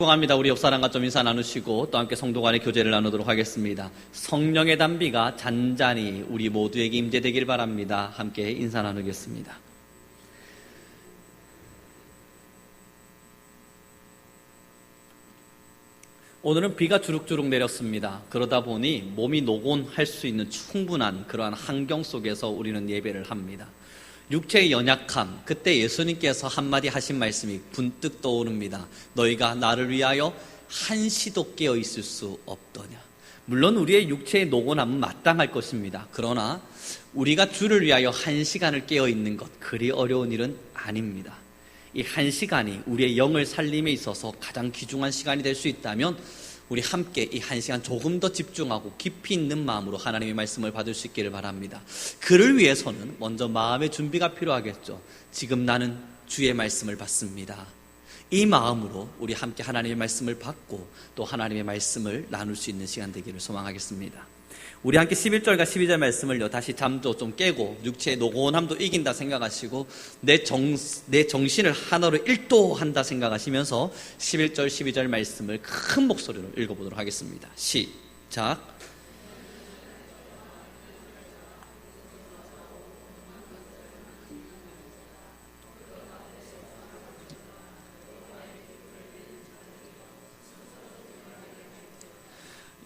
축복합니다. 우리 옆사람과 좀 인사 나누시고 또 함께 성도 간의 교제를 나누도록 하겠습니다. 성령의 단비가 잔잔히 우리 모두에게 임재되길 바랍니다. 함께 인사 나누겠습니다. 오늘은 비가 주룩주룩 내렸습니다. 그러다 보니 몸이 노곤할 수 있는 충분한 그러한 환경 속에서 우리는 예배를 합니다. 육체의 연약함, 그때 예수님께서 한마디 하신 말씀이 분뜩 떠오릅니다. 너희가 나를 위하여 한시도 깨어 있을 수 없더냐. 물론 우리의 육체의 노곤함은 마땅할 것입니다. 그러나 우리가 주를 위하여 1시간을 깨어 있는 것, 그리 어려운 일은 아닙니다. 이 1시간이 우리의 영을 살림에 있어서 가장 귀중한 시간이 될 수 있다면 우리 함께 이 1시간 조금 더 집중하고 깊이 있는 마음으로 하나님의 말씀을 받을 수 있기를 바랍니다. 그를 위해서는 먼저 마음의 준비가 필요하겠죠. 지금 나는 주의 말씀을 받습니다. 이 마음으로 우리 함께 하나님의 말씀을 받고 또 하나님의 말씀을 나눌 수 있는 시간 되기를 소망하겠습니다. 우리 함께 11절과 12절 말씀을요, 다시 잠도 좀 깨고 육체의 노곤함도 이긴다 생각하시고 내 정신을 하나로 일도한다 생각하시면서 11절 12절 말씀을 큰 목소리로 읽어보도록 하겠습니다. 시작.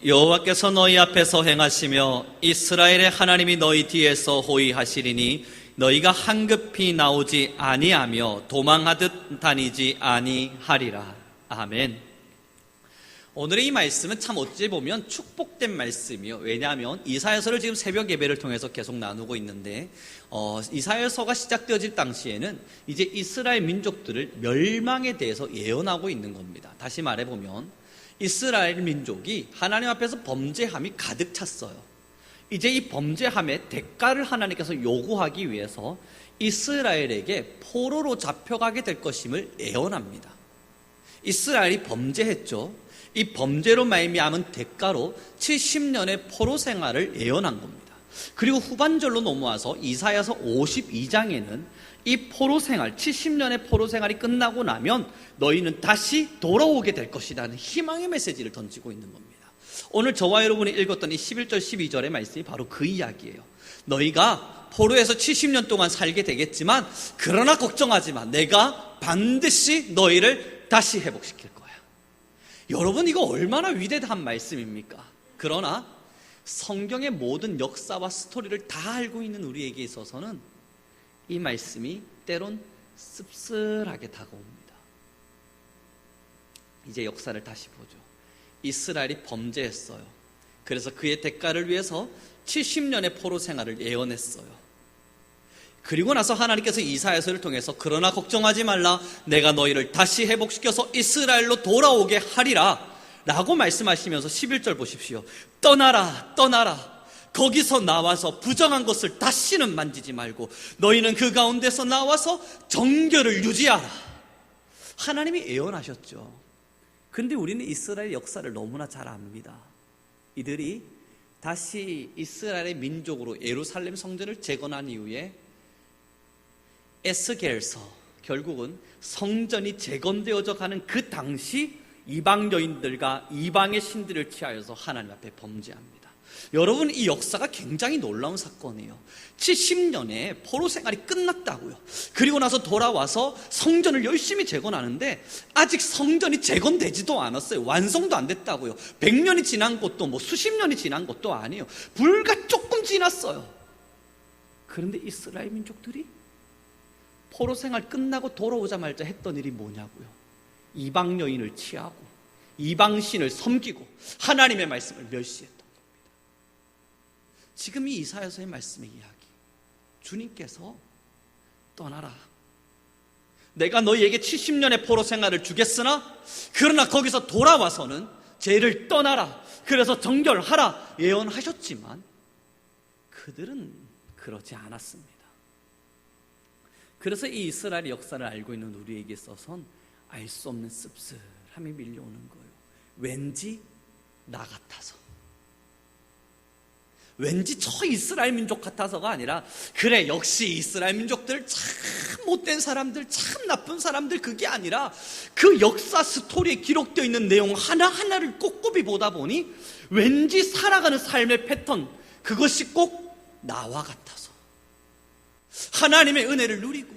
여호와께서 너희 앞에서 행하시며 이스라엘의 하나님이 너희 뒤에서 호위하시리니 너희가 황급히 나오지 아니하며 도망하듯 다니지 아니하리라. 아멘. 오늘의 이 말씀은 참 어찌 보면 축복된 말씀이요. 왜냐하면 이사야서를 지금 새벽 예배를 통해서 계속 나누고 있는데 이사야서가 시작되어질 당시에는 이제 이스라엘 민족들을 멸망에 대해서 예언하고 있는 겁니다. 다시 말해보면 이스라엘 민족이 하나님 앞에서 범죄함이 가득 찼어요. 이제 이 범죄함의 대가를 하나님께서 요구하기 위해서 이스라엘에게 포로로 잡혀가게 될 것임을 예언합니다. 이스라엘이 범죄했죠. 이 범죄로 말미암은 대가로 70년의 포로 생활을 예언한 겁니다. 그리고 후반절로 넘어와서 이사야서 52장에는 이 포로 생활, 70년의 포로 생활이 끝나고 나면 너희는 다시 돌아오게 될 것이라는 희망의 메시지를 던지고 있는 겁니다. 오늘 저와 여러분이 읽었던 이 11절 12절의 말씀이 바로 그 이야기예요. 너희가 포로에서 70년 동안 살게 되겠지만 그러나 걱정하지 마. 내가 반드시 너희를 다시 회복시킬 거야. 여러분, 이거 얼마나 위대한 말씀입니까? 그러나 성경의 모든 역사와 스토리를 다 알고 있는 우리에게 있어서는 이 말씀이 때론 씁쓸하게 다가옵니다. 이제 역사를 다시 보죠. 이스라엘이 범죄했어요. 그래서 그의 대가를 위해서 70년의 포로 생활을 예언했어요. 그리고 나서 하나님께서 이사야서를 통해서 그러나 걱정하지 말라, 내가 너희를 다시 회복시켜서 이스라엘로 돌아오게 하리라 라고 말씀하시면서 11절 보십시오. 떠나라 떠나라, 거기서 나와서 부정한 것을 다시는 만지지 말고 너희는 그 가운데서 나와서 정결을 유지하라. 하나님이 예언하셨죠. 그런데 우리는 이스라엘 역사를 너무나 잘 압니다. 이들이 다시 이스라엘의 민족으로 예루살렘 성전을 재건한 이후에 에스겔서, 결국은 성전이 재건되어져 가는 그 당시 이방 여인들과 이방의 신들을 취하여서 하나님 앞에 범죄합니다. 여러분, 이 역사가 굉장히 놀라운 사건이에요. 70년의 포로 생활이 끝났다고요. 그리고 나서 돌아와서 성전을 열심히 재건하는데 아직 성전이 재건되지도 않았어요. 완성도 안 됐다고요. 100년이 지난 것도 수십 년이 지난 것도 아니에요. 불과 조금 지났어요. 그런데 이스라엘 민족들이 포로 생활 끝나고 돌아오자마자 했던 일이 뭐냐고요. 이방 여인을 취하고 이방 신을 섬기고 하나님의 말씀을 멸시했던 겁니다. 지금 이 이사야서의 말씀의 이야기, 주님께서 떠나라, 내가 너희에게 70년의 포로 생활을 주겠으나 그러나 거기서 돌아와서는 죄를 떠나라, 그래서 정결하라 예언하셨지만 그들은 그러지 않았습니다. 그래서 이 이스라엘의 역사를 알고 있는 우리에게 있어서는 알 수 없는 씁쓸함이 밀려오는 거예요. 왠지 나 같아서, 왠지 저 이스라엘 민족 같아서가 아니라, 그래 역시 이스라엘 민족들 참 못된 사람들, 참 나쁜 사람들, 그게 아니라 그 역사 스토리에 기록되어 있는 내용 하나하나를 꼼꼼히 보다 보니 왠지 살아가는 삶의 패턴, 그것이 꼭 나와 같아서 하나님의 은혜를 누리고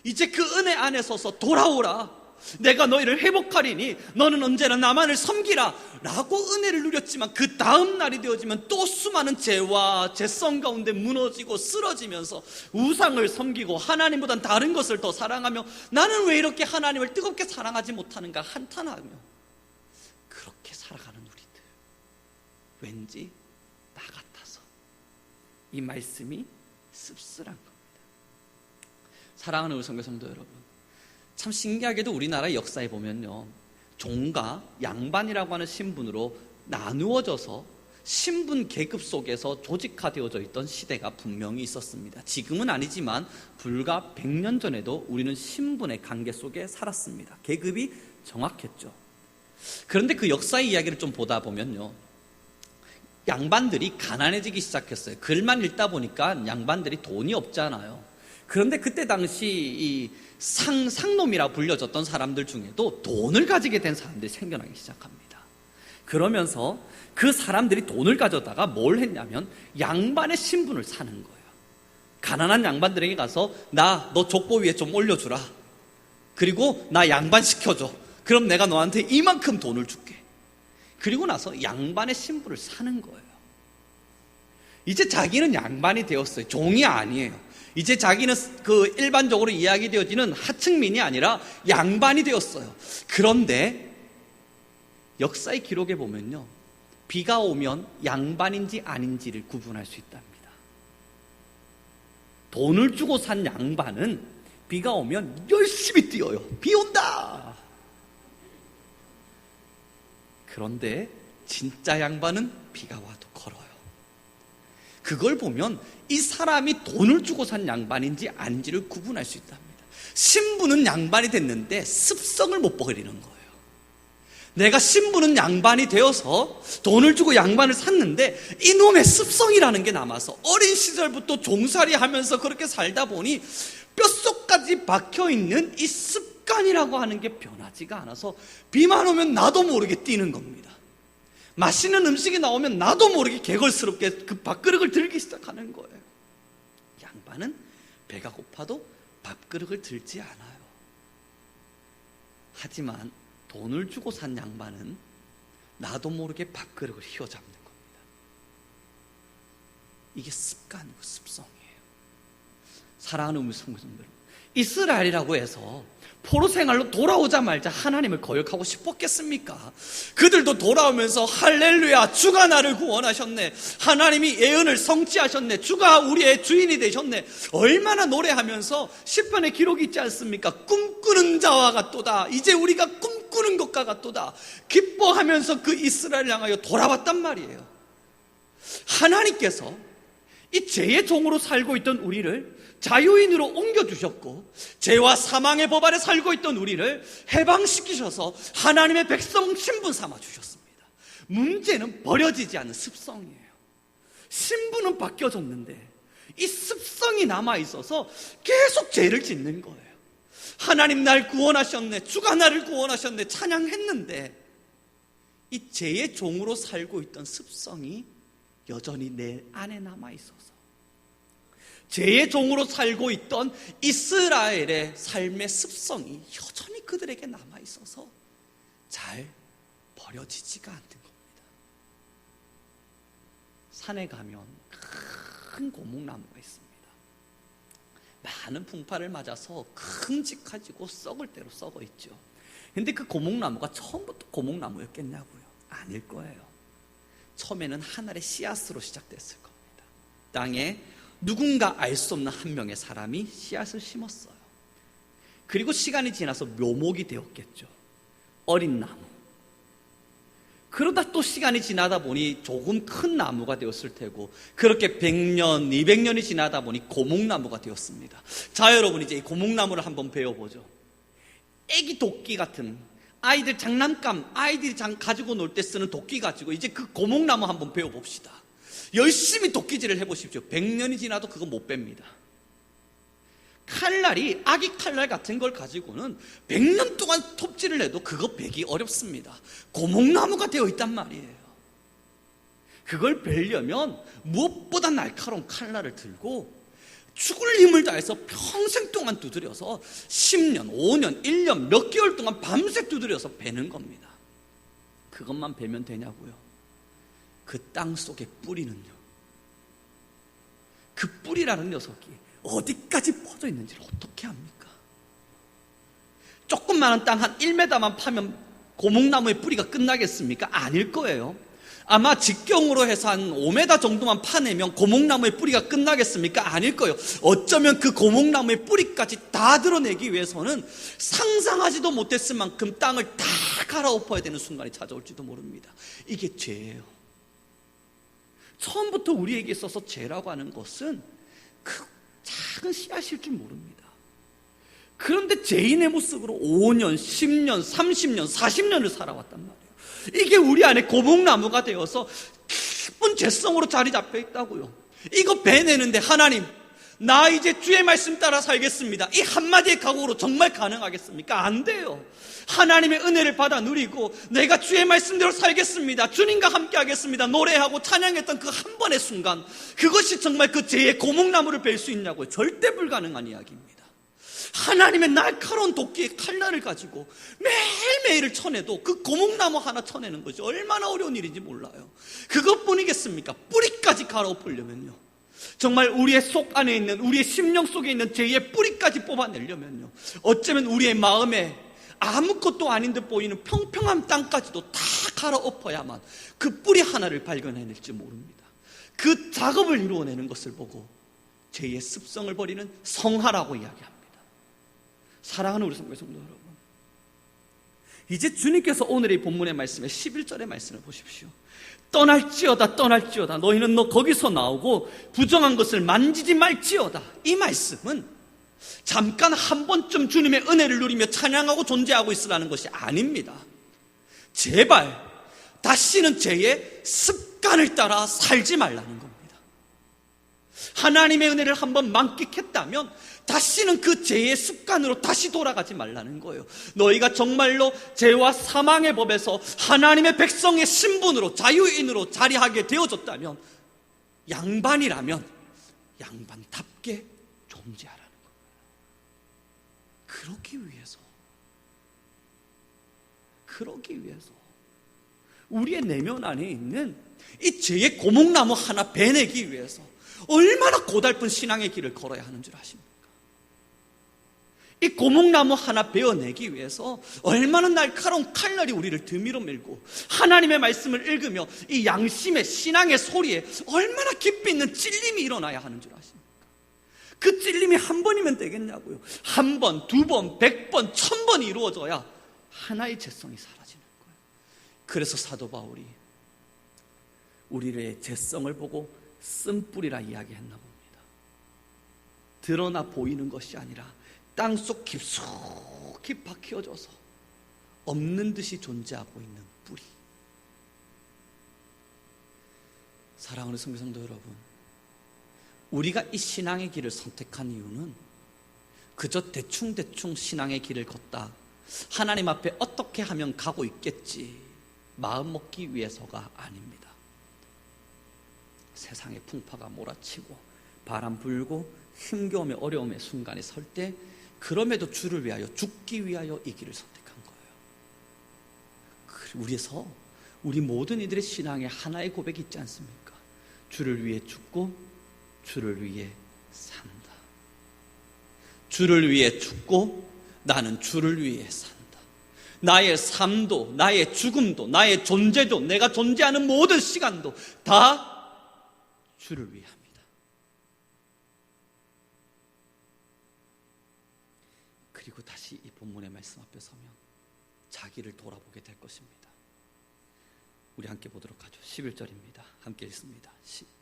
이제 그 은혜 안에 서서 돌아오라, 내가 너희를 회복하리니 너는 언제나 나만을 섬기라 라고 은혜를 누렸지만, 그 다음 날이 되어지면 또 수많은 죄와 죄성 가운데 무너지고 쓰러지면서 우상을 섬기고 하나님보단 다른 것을 더 사랑하며 나는 왜 이렇게 하나님을 뜨겁게 사랑하지 못하는가 한탄하며 그렇게 살아가는 우리들, 왠지 나 같아서 이 말씀이 씁쓸한 겁니다. 사랑하는 우리 선교 성도 여러분, 참 신기하게도 우리나라 역사에 보면요, 종과 양반이라고 하는 신분으로 나누어져서 신분 계급 속에서 조직화되어져 있던 시대가 분명히 있었습니다. 지금은 아니지만 불과 100년 전에도 우리는 신분의 관계 속에 살았습니다. 계급이 정확했죠. 그런데 그 역사의 이야기를 좀 보다 보면요, 양반들이 가난해지기 시작했어요. 글만 읽다 보니까 양반들이 돈이 없잖아요. 그런데 그때 당시 이 상놈이라 불려졌던 사람들 중에도 돈을 가지게 된 사람들이 생겨나기 시작합니다. 그러면서 그 사람들이 돈을 가져다가 뭘 했냐면 양반의 신분을 사는 거예요. 가난한 양반들에게 가서 너 족보 위에 좀 올려주라, 그리고 나 양반 시켜줘, 그럼 내가 너한테 이만큼 돈을 줄게. 그리고 나서 양반의 신분을 사는 거예요. 이제 자기는 양반이 되었어요. 종이 아니에요. 이제 자기는 그 일반적으로 이야기되어지는 하층민이 아니라 양반이 되었어요. 그런데 역사의 기록에 보면요, 비가 오면 양반인지 아닌지를 구분할 수 있답니다. 돈을 주고 산 양반은 비가 오면 열심히 뛰어요. 비 온다. 그런데 진짜 양반은 비가 와도 걸어요. 그걸 보면 이 사람이 돈을 주고 산 양반인지 아닌지를 구분할 수 있답니다. 신분은 양반이 됐는데 습성을 못 버리는 거예요. 내가 신분은 양반이 되어서 돈을 주고 양반을 샀는데 이놈의 습성이라는 게 남아서 어린 시절부터 종살이 하면서 그렇게 살다 보니 뼛속까지 박혀있는 이 습관이라고 하는 게 변하지가 않아서 비만 오면 나도 모르게 뛰는 겁니다. 맛있는 음식이 나오면 나도 모르게 개걸스럽게 그 밥그릇을 들기 시작하는 거예요. 양반은 배가 고파도 밥그릇을 들지 않아요. 하지만 돈을 주고 산 양반은 나도 모르게 밥그릇을 휘어잡는 겁니다. 이게 습관이고 습성이에요. 사랑하는 우리 성도님들, 이스라엘이라고 해서 포로 생활로 돌아오자마자 하나님을 거역하고 싶었겠습니까? 그들도 돌아오면서 할렐루야, 주가 나를 구원하셨네, 하나님이 예언을 성취하셨네, 주가 우리의 주인이 되셨네, 얼마나 노래하면서 시편에 기록이 있지 않습니까? 꿈꾸는 자와 같도다, 이제 우리가 꿈꾸는 것과 같도다, 기뻐하면서 그 이스라엘을 향하여 돌아왔단 말이에요. 하나님께서 이 죄의 종으로 살고 있던 우리를 자유인으로 옮겨주셨고, 죄와 사망의 법 아래 살고 있던 우리를 해방시키셔서 하나님의 백성 신분 삼아 주셨습니다. 문제는 버려지지 않는 습성이에요. 신분은 바뀌어졌는데 이 습성이 남아있어서 계속 죄를 짓는 거예요. 하나님 날 구원하셨네, 주가 나를 구원하셨네 찬양했는데 이 죄의 종으로 살고 있던 습성이 여전히 내 안에 남아있어서 죄의 종으로 살고 있던 이스라엘의 삶의 습성이 여전히 그들에게 남아있어서 잘 버려지지가 않는 겁니다. 산에 가면 큰 고목나무가 있습니다. 많은 풍파를 맞아서 큼직해지고 썩을 대로 썩어 있죠. 근데 그 고목나무가 처음부터 고목나무였겠냐고요? 아닐 거예요. 처음에는 하늘의 씨앗으로 시작됐을 겁니다. 땅에 누군가 알 수 없는 한 명의 사람이 씨앗을 심었어요. 그리고 시간이 지나서 묘목이 되었겠죠. 어린 나무. 그러다 또 시간이 지나다 보니 조금 큰 나무가 되었을 테고, 그렇게 100년, 200년이 지나다 보니 고목나무가 되었습니다. 자, 여러분, 이제 이 고목나무를 한번 배워보죠. 애기 도끼 같은, 아이들 장난감, 아이들이 가지고 놀 때 쓰는 도끼 가지고 이제 그 고목나무 한번 배워봅시다. 열심히 도끼질을 해보십시오. 100년이 지나도 그거 못 뺍니다. 칼날이 아기 칼날 같은 걸 가지고는 100년 동안 톱질을 해도 그거 베기 어렵습니다. 고목나무가 되어 있단 말이에요. 그걸 베려면 무엇보다 날카로운 칼날을 들고 죽을 힘을 다해서 평생 동안 두드려서 10년, 5년, 1년, 몇 개월 동안 밤새 두드려서 베는 겁니다. 그것만 베면 되냐고요? 그 땅 속의 뿌리는요, 그 뿌리라는 녀석이 어디까지 퍼져 있는지를 어떻게 합니까? 조그마한 땅 한 1m만 파면 고목나무의 뿌리가 끝나겠습니까? 아닐 거예요. 아마 직경으로 해서 한 5m 정도만 파내면 고목나무의 뿌리가 끝나겠습니까? 아닐 거예요. 어쩌면 그 고목나무의 뿌리까지 다 드러내기 위해서는 상상하지도 못했을 만큼 땅을 다 갈아엎어야 되는 순간이 찾아올지도 모릅니다. 이게 죄예요. 처음부터 우리에게 있어서 죄라고 하는 것은 그 작은 씨앗일 줄 모릅니다. 그런데 죄인의 모습으로 5년, 10년, 30년, 40년을 살아왔단 말이에요. 이게 우리 안에 고목나무가 되어서 깊은 죄성으로 자리 잡혀 있다고요. 이거 베내는데 하나님, 나 이제 주의 말씀 따라 살겠습니다, 이 한마디의 각오로 정말 가능하겠습니까? 안 돼요. 하나님의 은혜를 받아 누리고 내가 주의 말씀대로 살겠습니다, 주님과 함께 하겠습니다, 노래하고 찬양했던 그 한 번의 순간, 그것이 정말 그 죄의 고목나무를 벨 수 있냐고요? 절대 불가능한 이야기입니다. 하나님의 날카로운 도끼의 칼날을 가지고 매일매일을 쳐내도 그 고목나무 하나 쳐내는 것이 얼마나 어려운 일인지 몰라요. 그것뿐이겠습니까? 뿌리까지 갈아엎으려면요, 정말 우리의 속 안에 있는, 우리의 심령 속에 있는 죄의 뿌리까지 뽑아내려면요, 어쩌면 우리의 마음에 아무것도 아닌 듯 보이는 평평한 땅까지도 다 갈아엎어야만 그 뿌리 하나를 발견해낼지 모릅니다. 그 작업을 이루어내는 것을 보고 죄의 습성을 버리는 성화라고 이야기합니다. 사랑하는 우리 성도 여러분, 이제 주님께서 오늘의 본문의 말씀에 11절의 말씀을 보십시오. 떠날지어다 떠날지어다 너희는 거기서 나오고 부정한 것을 만지지 말지어다. 이 말씀은 잠깐 한 번쯤 주님의 은혜를 누리며 찬양하고 존재하고 있으라는 것이 아닙니다. 제발 다시는 죄의 습관을 따라 살지 말라는 겁니다. 하나님의 은혜를 한번 만끽했다면 다시는 그 죄의 습관으로 다시 돌아가지 말라는 거예요. 너희가 정말로 죄와 사망의 법에서 하나님의 백성의 신분으로, 자유인으로 자리하게 되어졌다면, 양반이라면 양반답게 존재하라는 겁니다. 그러기 위해서 우리의 내면 안에 있는 이 죄의 고목나무 하나 베내기 위해서 얼마나 고달픈 신앙의 길을 걸어야 하는 줄 아십니까? 이 고목나무 하나 베어내기 위해서 얼마나 날카로운 칼날이 우리를 등미로 밀고, 하나님의 말씀을 읽으며 이 양심의 신앙의 소리에 얼마나 깊이 있는 찔림이 일어나야 하는 줄 아십니까? 그 찔림이 한 번이면 되겠냐고요. 한 번, 두 번, 100번, 1000번이 이루어져야 하나의 죄성이 사라지는 거예요. 그래서 사도 바울이 우리의 죄성을 보고 쓴뿌리라 이야기했나 봅니다. 드러나 보이는 것이 아니라 땅속 깊숙이 박혀져서 없는 듯이 존재하고 있는 뿌리. 사랑하는 성도 여러분, 우리가 이 신앙의 길을 선택한 이유는 그저 대충대충 신앙의 길을 걷다 하나님 앞에 어떻게 하면 가고 있겠지 마음 먹기 위해서가 아닙니다. 세상의 풍파가 몰아치고 바람 불고 힘겨움의 어려움의 순간에 설 때 그럼에도 주를 위하여, 죽기 위하여 이 길을 선택한 거예요. 그래서 우리 모든 이들의 신앙에 하나의 고백이 있지 않습니까? 주를 위해 죽고 주를 위해 산다. 주를 위해 죽고 나는 주를 위해 산다. 나의 삶도, 나의 죽음도, 나의 존재도, 내가 존재하는 모든 시간도 다 주를 위해 합니다. 그리고 다시 이 본문의 말씀 앞에 서면 자기를 돌아보게 될 것입니다. 우리 함께 보도록 하죠. 11절입니다. 함께 읽습니다. 시작.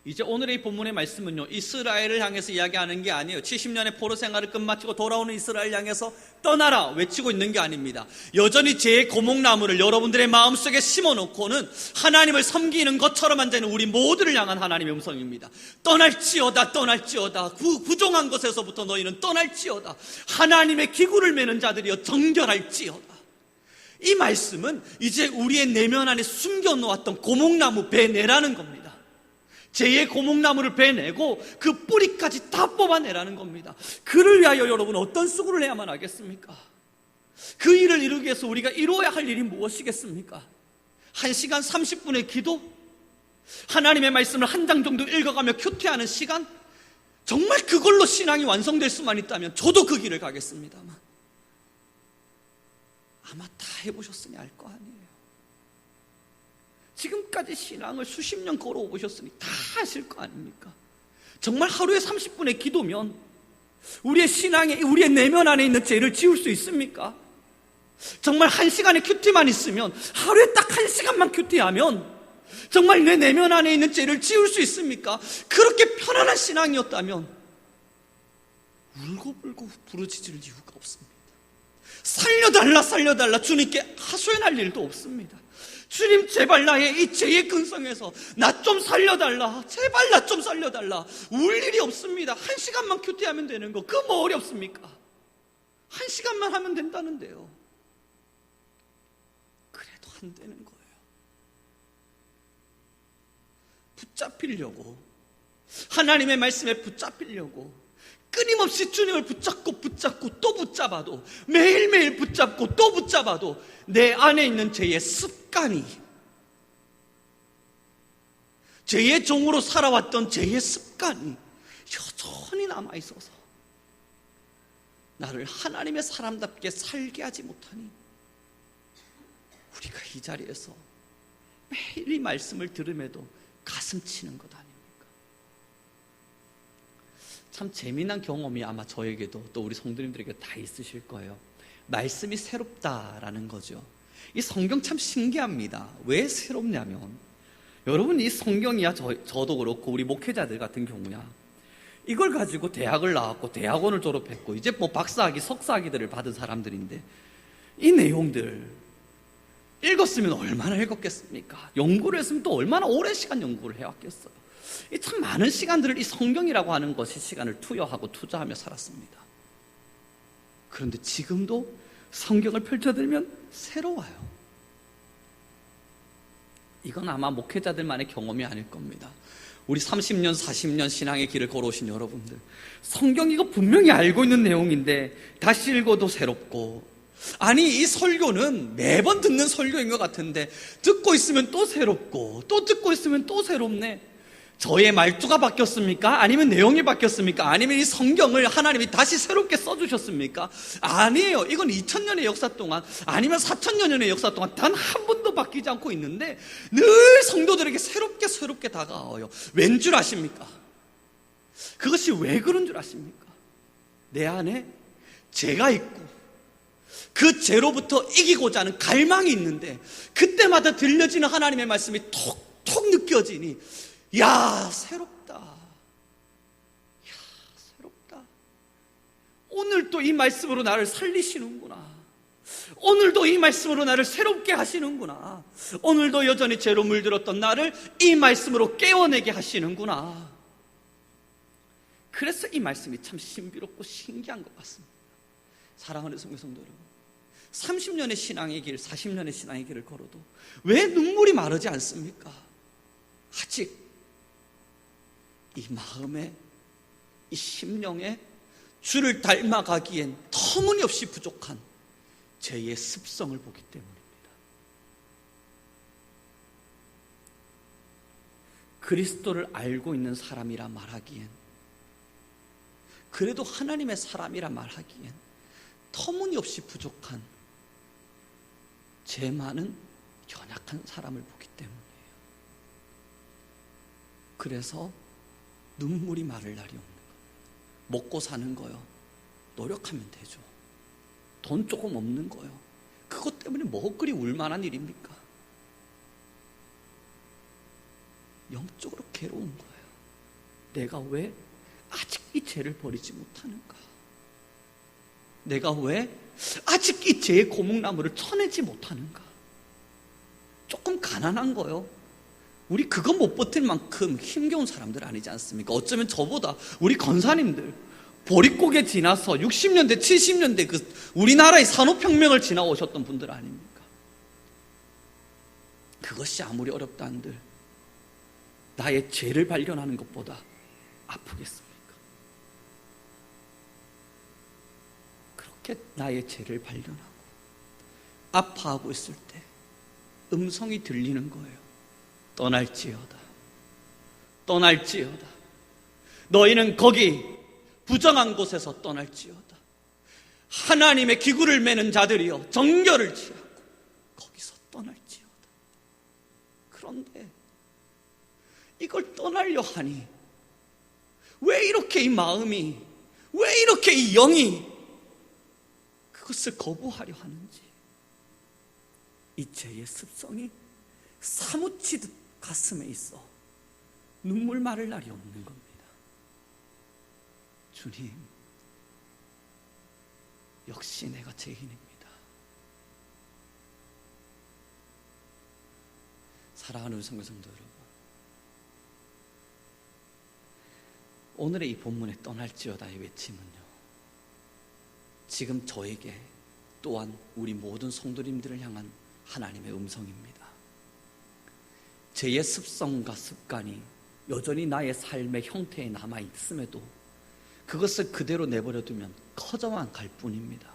이제 오늘의 본문의 말씀은요, 이스라엘을 향해서 이야기하는 게 아니에요. 70년의 포로 생활을 끝마치고 돌아오는 이스라엘 향해서 떠나라 외치고 있는 게 아닙니다. 여전히 제 고목나무를 여러분들의 마음속에 심어놓고는 하나님을 섬기는 것처럼 앉아있는 우리 모두를 향한 하나님의 음성입니다. 떠날지어다 떠날지어다, 부정한 것에서부터 너희는 떠날지어다. 하나님의 기구를 매는 자들이여 정결할지어다. 이 말씀은 이제 우리의 내면 안에 숨겨놓았던 고목나무 베내라는 겁니다. 제 고목나무를 베내고 그 뿌리까지 다 뽑아내라는 겁니다. 그를 위하여 여러분 어떤 수고를 해야만 하겠습니까? 그 일을 이루기 위해서 우리가 이루어야 할 일이 무엇이겠습니까? 1시간 30분의 기도? 하나님의 말씀을 한 장 정도 읽어가며 큐티하는 시간? 정말 그걸로 신앙이 완성될 수만 있다면 저도 그 길을 가겠습니다만, 아마 다 해보셨으니 알 거 아니에요. 지금까지 신앙을 수십 년 걸어오셨으니 다 아실 거 아닙니까? 정말 하루에 30분의 기도면 우리의 신앙에, 우리의 내면 안에 있는 죄를 지울 수 있습니까? 정말 1시간의 큐티만 있으면, 하루에 딱 1시간만 큐티하면 정말 내 내면 안에 있는 죄를 지울 수 있습니까? 그렇게 편안한 신앙이었다면 울고불고 부르짖을 이유가 없습니다. 살려달라 살려달라 주님께 하소연할 일도 없습니다. 주님, 제발 나의 이 죄의 근성에서 나 좀 살려달라, 제발 나 좀 살려달라, 울 일이 없습니다. 1시간만 큐티하면 되는 거, 그거 뭐 어렵습니까? 1시간만 하면 된다는데요. 그래도 안 되는 거예요. 붙잡히려고, 하나님의 말씀에 붙잡히려고 끊임없이 주님을 붙잡고 또 붙잡아도, 매일매일 붙잡고 또 붙잡아도 내 안에 있는 죄의 습관이, 죄의 종으로 살아왔던 죄의 습관이 여전히 남아있어서 나를 하나님의 사람답게 살게 하지 못하니, 우리가 이 자리에서 매일 이 말씀을 들음에도 가슴 치는 것 아닙니까? 참 재미난 경험이 아마 저에게도 또 우리 성도님들에게 다 있으실 거예요. 말씀이 새롭다라는 거죠. 이 성경 참 신기합니다. 왜 새롭냐면, 여러분, 이 성경이야, 저도 그렇고 우리 목회자들 같은 경우야, 이걸 가지고 대학을 나왔고 대학원을 졸업했고 이제 뭐 박사학위, 석사학위들을 받은 사람들인데, 이 내용들 읽었으면 얼마나 읽었겠습니까? 연구를 했으면 또 얼마나 오랜 시간 연구를 해왔겠어요. 이 참 많은 시간들을 이 성경이라고 하는 것이 시간을 투여하고 투자하며 살았습니다. 그런데 지금도 성경을 펼쳐들면 새로워요. 이건 아마 목회자들만의 경험이 아닐 겁니다. 우리 30년, 40년 신앙의 길을 걸어오신 여러분들, 성경 이거 분명히 알고 있는 내용인데 다시 읽어도 새롭고, 아니 이 설교는 매번 듣는 설교인 것 같은데 듣고 있으면 또 새롭고, 또 듣고 있으면 또 새롭네. 저의 말투가 바뀌었습니까? 아니면 내용이 바뀌었습니까? 아니면 이 성경을 하나님이 다시 새롭게 써주셨습니까? 아니에요. 이건 2000년의 역사 동안, 아니면 4000년의 역사 동안 단 한 번도 바뀌지 않고 있는데 늘 성도들에게 새롭게 다가와요. 왠 줄 아십니까? 그것이 왜 그런 줄 아십니까? 내 안에 죄가 있고 그 죄로부터 이기고자 하는 갈망이 있는데, 그때마다 들려지는 하나님의 말씀이 톡톡 느껴지니, 야, 새롭다. 오늘도 이 말씀으로 나를 살리시는구나. 오늘도 이 말씀으로 나를 새롭게 하시는구나. 오늘도 여전히 죄로 물들었던 나를 이 말씀으로 깨워내게 하시는구나. 그래서 이 말씀이 참 신비롭고 신기한 것 같습니다. 사랑하는 성도 여러분, 30년의 신앙의 길, 40년의 신앙의 길을 걸어도 왜 눈물이 마르지 않습니까? 아직 이 마음에, 이 심령에 주를 닮아가기엔 터무니없이 부족한 죄의 습성을 보기 때문입니다. 그리스도를 알고 있는 사람이라 말하기엔, 그래도 하나님의 사람이라 말하기엔 터무니없이 부족한 죄 많은 연약한 사람을 보기 때문이에요. 그래서 눈물이 마를 날이 없는 거예요. 먹고 사는 거요, 노력하면 되죠. 돈 조금 없는 거요, 그것 때문에 뭐 그리 울만한 일입니까? 영적으로 괴로운 거예요. 내가 왜 아직 이 죄를 버리지 못하는가? 내가 왜 아직 이 죄의 고목나무를 쳐내지 못하는가? 조금 가난한 거요. 우리 그거 못 버틸 만큼 힘겨운 사람들 아니지 않습니까? 어쩌면 저보다 우리 권사님들 보릿고개 지나서 60년대, 70년대 그 우리나라의 산업혁명을 지나오셨던 분들 아닙니까? 그것이 아무리 어렵다 한들 나의 죄를 발견하는 것보다 아프겠습니까? 그렇게 나의 죄를 발견하고 아파하고 있을 때 음성이 들리는 거예요. 떠날지어다. 떠날지어다. 너희는 거기 부정한 곳에서 떠날지어다. 하나님의 기구를 매는 자들이여 정결을 취하고 거기서 떠날지어다. 그런데 이걸 떠나려 하니 왜 이렇게 이 마음이, 왜 이렇게 이 영이 그것을 거부하려 하는지, 이 죄의 습성이 사무치듯 가슴에 있어 눈물 마를 날이 없는 겁니다. 주님, 역시 내가 죄인입니다. 사랑하는 성도 여러분, 오늘의 이 본문에 떠날지어다의 외침은요, 지금 저에게 또한 우리 모든 성도님들을 향한 하나님의 음성입니다. 죄의 습성과 습관이 여전히 나의 삶의 형태에 남아있음에도 그것을 그대로 내버려두면 커져만 갈 뿐입니다.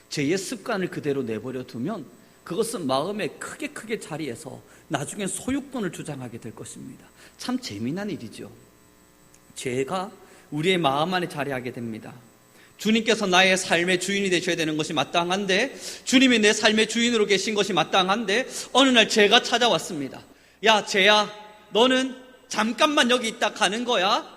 죄의 습관을 그대로 내버려두면 그것은 마음에 크게 자리해서 나중에 소유권을 주장하게 될 것입니다. 참 재미난 일이죠. 죄가 우리의 마음 안에 자리하게 됩니다. 주님께서 나의 삶의 주인이 되셔야 되는 것이 마땅한데, 주님이 내 삶의 주인으로 계신 것이 마땅한데, 어느 날 죄가 찾아왔습니다. 야, 죄야, 너는 잠깐만 여기 있다 가는 거야?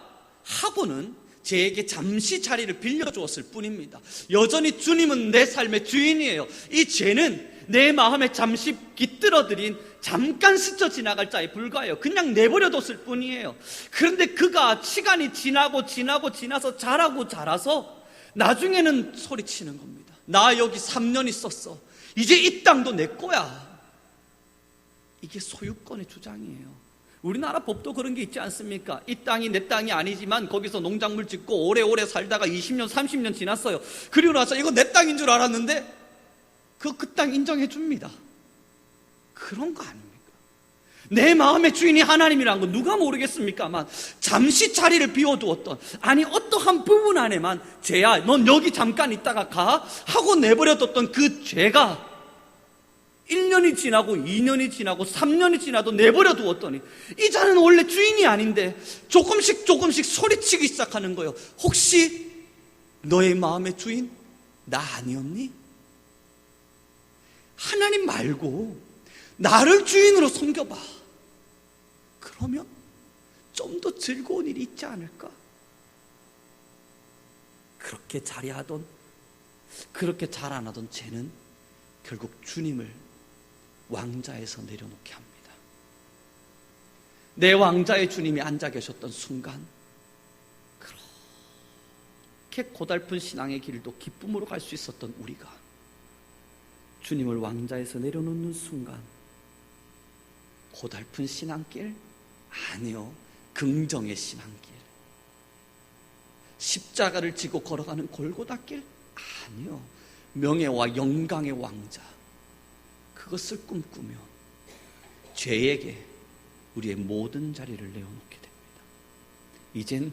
하고는 죄에게 잠시 자리를 빌려주었을 뿐입니다. 여전히 주님은 내 삶의 주인이에요. 이 죄는 내 마음에 잠시 깃들어들인 잠깐 스쳐 지나갈 자에 불과해요. 그냥 내버려뒀을 뿐이에요. 그런데 그가 시간이 지나서 자라서 나중에는 소리치는 겁니다. 나 여기 3년 있었어. 이제 이 땅도 내 거야. 이게 소유권의 주장이에요. 우리나라 법도 그런 게 있지 않습니까? 이 땅이 내 땅이 아니지만 거기서 농작물 짓고 오래오래 살다가 20년, 30년 지났어요. 그리고 나서 이거 내 땅인 줄 알았는데 그 땅 인정해 줍니다. 그런 거 아닙니까? 내 마음의 주인이 하나님이라는 건 누가 모르겠습니까만 잠시 자리를 비워두었던, 아니 어떠한 부분 안에만 죄야 넌 여기 잠깐 있다가 가 하고 내버려뒀던 그 죄가 1년이 지나고 2년이 지나고 3년이 지나도 내버려두었더니 이 자는 원래 주인이 아닌데 조금씩 소리치기 시작하는 거예요. 혹시 너의 마음의 주인 나 아니었니? 하나님 말고 나를 주인으로 섬겨봐. 그러면 좀 더 즐거운 일이 있지 않을까? 그렇게 자리하던, 그렇게 자라나던 죄는 결국 주님을 왕자에서 내려놓게 합니다. 내 왕자의 주님이 앉아 계셨던 순간 그렇게 고달픈 신앙의 길도 기쁨으로 갈 수 있었던 우리가 주님을 왕자에서 내려놓는 순간 고달픈 신앙길? 아니요, 긍정의 신앙길. 십자가를 지고 걸어가는 골고다길? 아니요, 명예와 영광의 왕자. 그것을 꿈꾸며 죄에게 우리의 모든 자리를 내어놓게 됩니다. 이젠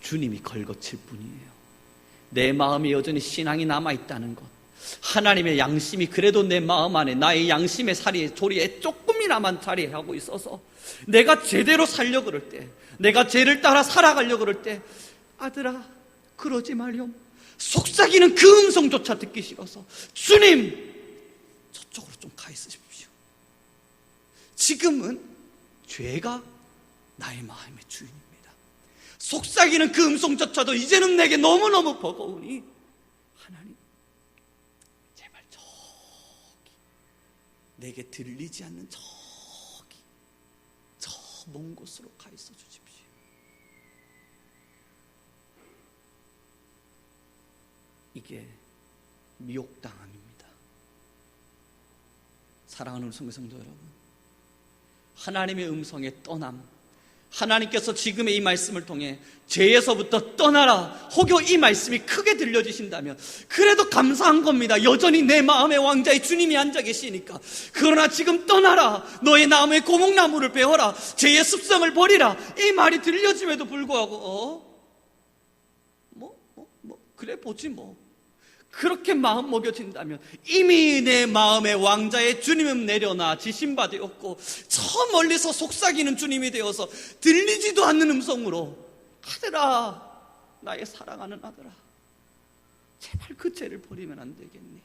주님이 걸거칠 뿐이에요. 내 마음에 여전히 신앙이 남아있다는 것, 하나님의 양심이 그래도 내 마음 안에, 나의 양심의 사리에, 조리에 조금이나마 자리하고 있어서 내가 제대로 살려고 그럴 때, 내가 죄를 따라 살아가려고 그럴 때, 아들아 그러지 말렴, 속삭이는 그 음성조차 듣기 싫어서 주님 저쪽으로 좀 가 있으십시오. 지금은 죄가 나의 마음의 주인입니다. 속삭이는 그 음성조차도 이제는 내게 너무너무 버거우니 하나님 제발 저기 내게 들리지 않는 저 먼 곳으로 가 있어 주십시오. 이게 미혹당함입니다. 사랑하는 성도 여러분, 하나님의 음성에 떠남, 하나님께서 지금의 이 말씀을 통해 죄에서부터 떠나라, 혹여 이 말씀이 크게 들려주신다면 그래도 감사한 겁니다. 여전히 내 마음의 왕자의 주님이 앉아 계시니까. 그러나 지금 떠나라, 너의 나무의 고목나무를 베어라, 죄의 습성을 버리라, 이 말이 들려짐에도 불구하고 그래 보지 그렇게 마음 먹여진다면 이미 내 마음의 왕자의 주님은 내려놔 지신바 되었고, 저 멀리서 속삭이는 주님이 되어서 들리지도 않는 음성으로, 아들아, 나의 사랑하는 아들아, 제발 그 죄를 버리면 안 되겠니?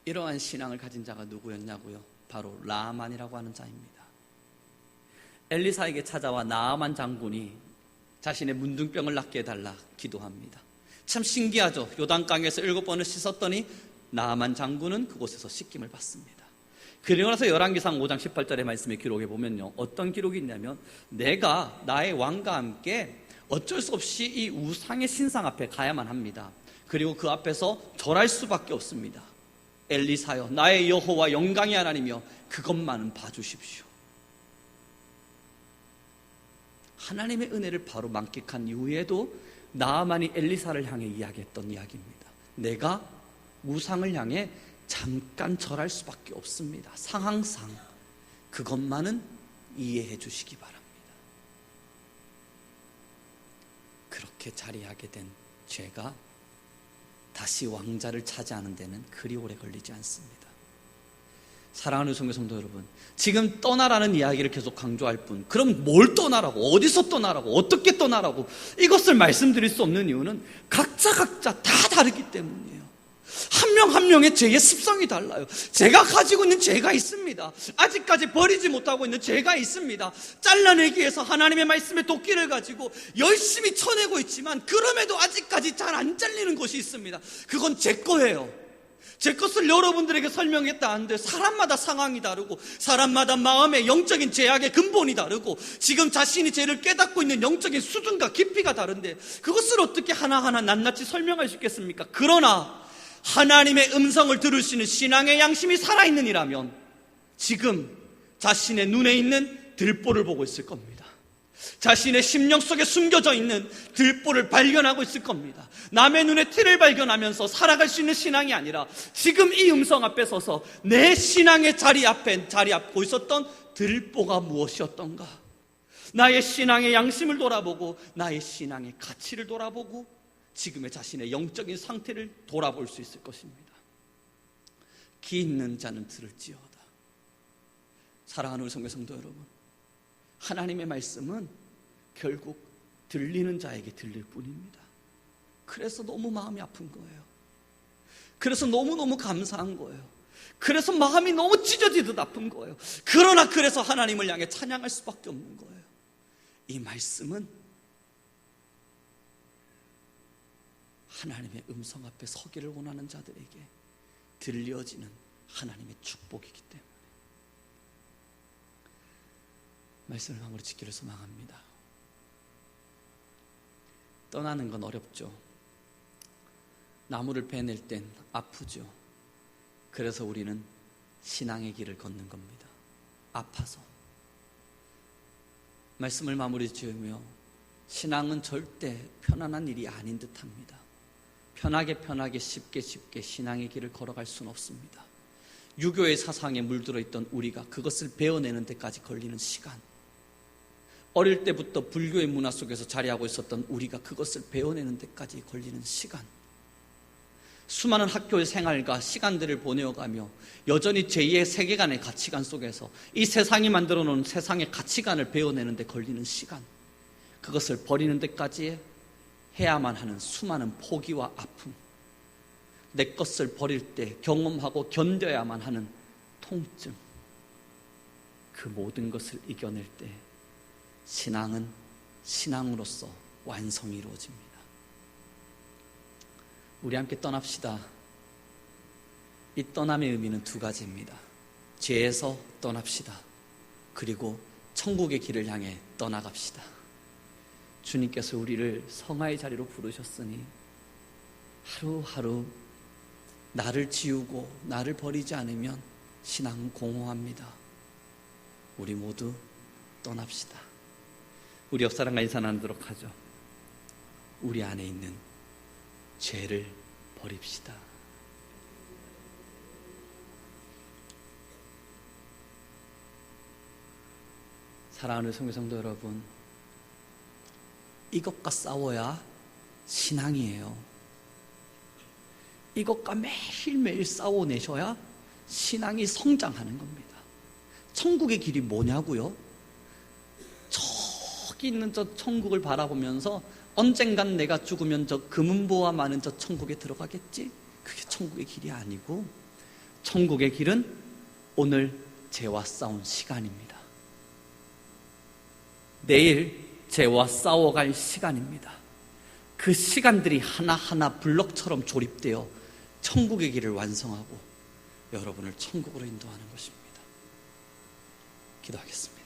이러한 신앙을 가진 자가 누구였냐고요? 바로 나아만이라고 하는 자입니다. 엘리사에게 찾아와 나아만 장군이 자신의 문둥병을 낫게 해달라 기도합니다. 참 신기하죠. 요단강에서 7번을 씻었더니 나아만 장군은 그곳에서 씻김을 받습니다. 그리고 나서 열왕기상 5장 18절의 말씀의 기록에 보면요, 어떤 기록이 있냐면, 내가 나의 왕과 함께 어쩔 수 없이 이 우상의 신상 앞에 가야만 합니다. 그리고 그 앞에서 절할 수밖에 없습니다. 엘리사여, 나의 여호와 영광의 하나님이여, 그것만은 봐주십시오. 하나님의 은혜를 바로 만끽한 이후에도 나아만이 엘리사를 향해 이야기했던 이야기입니다. 내가 우상을 향해 잠깐 절할 수밖에 없습니다. 상황상 그것만은 이해해 주시기 바랍니다. 그렇게 자리하게 된 죄가 다시 왕자를 차지하는 데는 그리 오래 걸리지 않습니다. 사랑하는 성도 여러분, 지금 떠나라는 이야기를 계속 강조할 뿐, 그럼 뭘 떠나라고, 어디서 떠나라고, 어떻게 떠나라고, 이것을 말씀드릴 수 없는 이유는 각자 다 다르기 때문이에요. 한 명 한 명의 죄의 습성이 달라요. 제가 가지고 있는 죄가 있습니다. 아직까지 버리지 못하고 있는 죄가 있습니다. 잘라내기 위해서 하나님의 말씀의 도끼를 가지고 열심히 쳐내고 있지만 그럼에도 아직까지 잘 안 잘리는 것이 있습니다. 그건 제 거예요. 제 것을 여러분들에게 설명했다 하는데, 사람마다 상황이 다르고 사람마다 마음의 영적인 죄악의 근본이 다르고 지금 자신이 죄를 깨닫고 있는 영적인 수준과 깊이가 다른데 그것을 어떻게 하나하나 낱낱이 설명할 수 있겠습니까? 그러나 하나님의 음성을 들으시는 신앙의 양심이 살아있는 이라면 지금 자신의 눈에 있는 들보를 보고 있을 겁니다. 자신의 심령 속에 숨겨져 있는 들보를 발견하고 있을 겁니다. 남의 눈에 티를 발견하면서 살아갈 수 있는 신앙이 아니라 지금 이 음성 앞에 서서 내 신앙의 자리 앞에 자리잡고 있었던 들보가 무엇이었던가, 나의 신앙의 양심을 돌아보고 나의 신앙의 가치를 돌아보고 지금의 자신의 영적인 상태를 돌아볼 수 있을 것입니다. 귀 있는 자는 들을지어다. 사랑하는 우리 성도 여러분, 하나님의 말씀은 결국 들리는 자에게 들릴 뿐입니다. 그래서 너무 마음이 아픈 거예요. 그래서 너무너무 감사한 거예요. 그래서 마음이 너무 찢어지듯 아픈 거예요. 그러나 그래서 하나님을 향해 찬양할 수밖에 없는 거예요. 이 말씀은 하나님의 음성 앞에 서기를 원하는 자들에게 들려지는 하나님의 축복이기 때문에 말씀을 마무리 짓기를 소망합니다. 떠나는 건 어렵죠. 나무를 베낼 땐 아프죠. 그래서 우리는 신앙의 길을 걷는 겁니다. 아파서. 말씀을 마무리 지으며 신앙은 절대 편안한 일이 아닌 듯합니다. 편하게 쉽게 신앙의 길을 걸어갈 수는 없습니다. 유교의 사상에 물들어 있던 우리가 그것을 배워내는 데까지 걸리는 시간, 어릴 때부터 불교의 문화 속에서 자리하고 있었던 우리가 그것을 배워내는 데까지 걸리는 시간, 수많은 학교의 생활과 시간들을 보내어가며 여전히 제2의 세계관의 가치관 속에서 이 세상이 만들어 놓은 세상의 가치관을 배워내는 데 걸리는 시간, 그것을 버리는 데까지 해야만 하는 수많은 포기와 아픔, 내 것을 버릴 때 경험하고 견뎌야만 하는 통증, 그 모든 것을 이겨낼 때 신앙은 신앙으로서 완성이 이루어집니다. 우리 함께 떠납시다. 이 떠남의 의미는 두 가지입니다. 죄에서 떠납시다. 그리고 천국의 길을 향해 떠나갑시다. 주님께서 우리를 성화의 자리로 부르셨으니 하루하루 나를 지우고 나를 버리지 않으면 신앙은 공허합니다. 우리 모두 떠납시다. 우리 옆사람과 인사 나누도록 하죠. 우리 안에 있는 죄를 버립시다. 사랑하는 성도 여러분, 이것과 싸워야 신앙이에요. 이것과 매일매일 싸워내셔야 신앙이 성장하는 겁니다. 천국의 길이 뭐냐고요? 저기 있는 저 천국을 바라보면서 언젠간 내가 죽으면 저 금은보화 많은 저 천국에 들어가겠지? 그게 천국의 길이 아니고, 천국의 길은 오늘 죄와 싸운 시간입니다. 내일 죄와 싸워갈 시간입니다. 그 시간들이 하나하나 블럭처럼 조립되어 천국의 길을 완성하고 여러분을 천국으로 인도하는 것입니다. 기도하겠습니다.